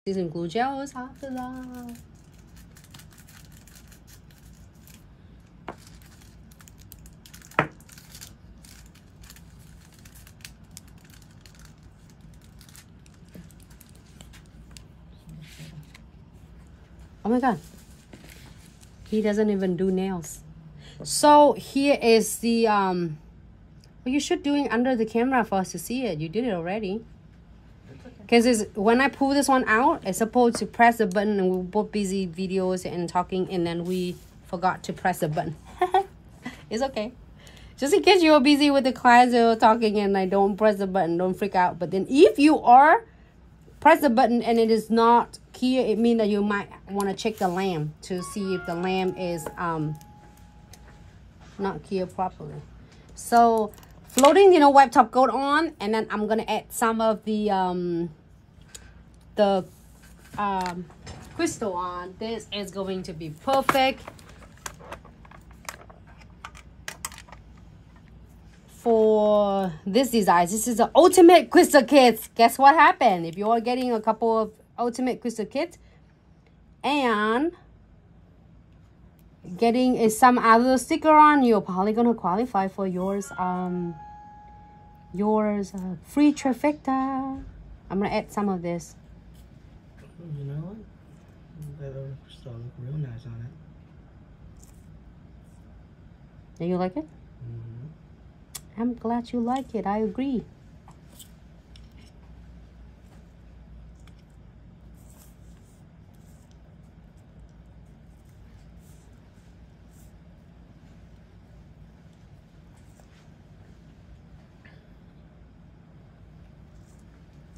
Season glue gel is after that. Oh my god, he doesn't even do nails. So here is the well, you should do it under the camera for us to see it. You did it already. Because when I pull this one out, it's supposed to press the button, and we were both busy videos and talking, and then we forgot to press the button. It's okay. Just in case you're busy with the clients or talking and I don't press the button, don't freak out. But then if you are, press the button and it is not clear, it means that you might want to check the lamp to see if the lamp is not clear properly. So floating, you know, wipe top coat on, and then I'm gonna add some of the crystal on. This is going to be perfect for this design. This is the ultimate crystal kits. Guess what happened? If you are getting a couple of ultimate crystal kits and getting some other sticker on, you're probably gonna qualify for yours free trifecta. I'm gonna add some of this. You know what? That crystal look real nice on it. Do you like it? Mm-hmm. I'm glad you like it. I agree.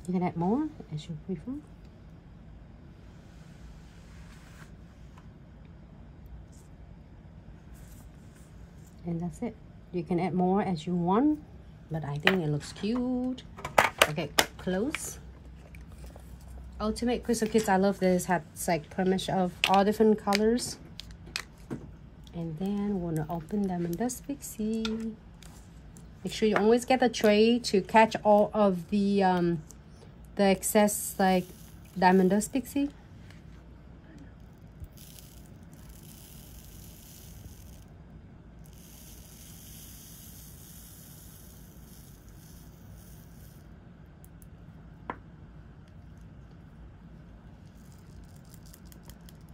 You can add more as you prefer. And that's it. You can add more as you want, but I think it looks cute. Okay, close. Ultimate crystal kits. I love this. It's like pretty much of all different colors. And then we're gonna open Diamond Dust Pixie. Make sure you always get a tray to catch all of the excess like Diamond Dust Pixie.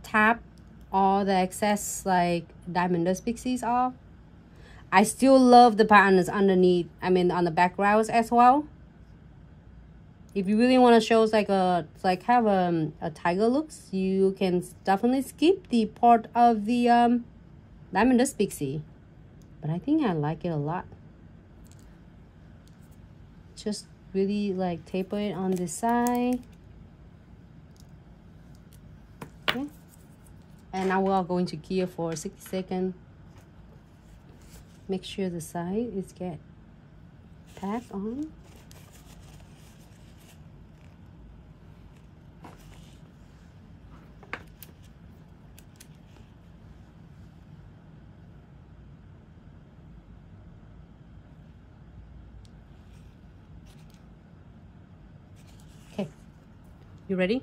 Tap all the excess like Diamond Dust Pixies off. I still love the patterns underneath, I mean on the backgrounds as well. If you really want to show like have a tiger looks, you can definitely skip the part of the Diamond Dust Pixie. But I think I like it a lot. Just really like taper it on this side. Okay. And now we are going to gear for 60 seconds. Make sure the side is get packed on. Okay, you ready?